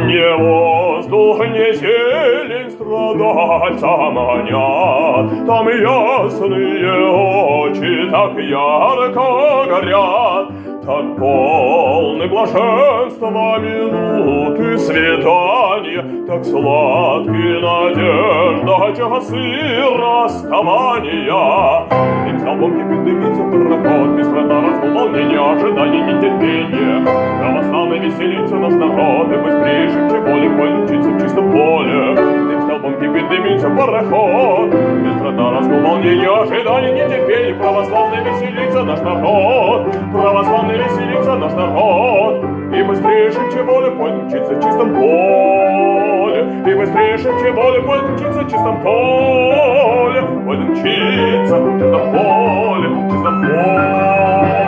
Не воздух, не зелень страдальца манят, там ясные очи так ярко горят, так полны блаженства минуты свидания, так сладки надежда часы расставания. Дым столбом кипит, дымится пароход, быстрота, разгул, волнение, ожидание, нетерпение. Православный веселится наш народ, и быстрее шибче боли, поль мчится в чистом поле. Дым столбом кипит, дымится пароход, быстрота, разгул, волнение, ожидание, нетерпение. Православный веселится наш народ, православный веселится наш народ, и быстрее шибче боли, поль мчится в чистом поле. И быстрее шибче боли, поль мчится в чистом поле. Поль мчится в чистом поле, в чистом поле.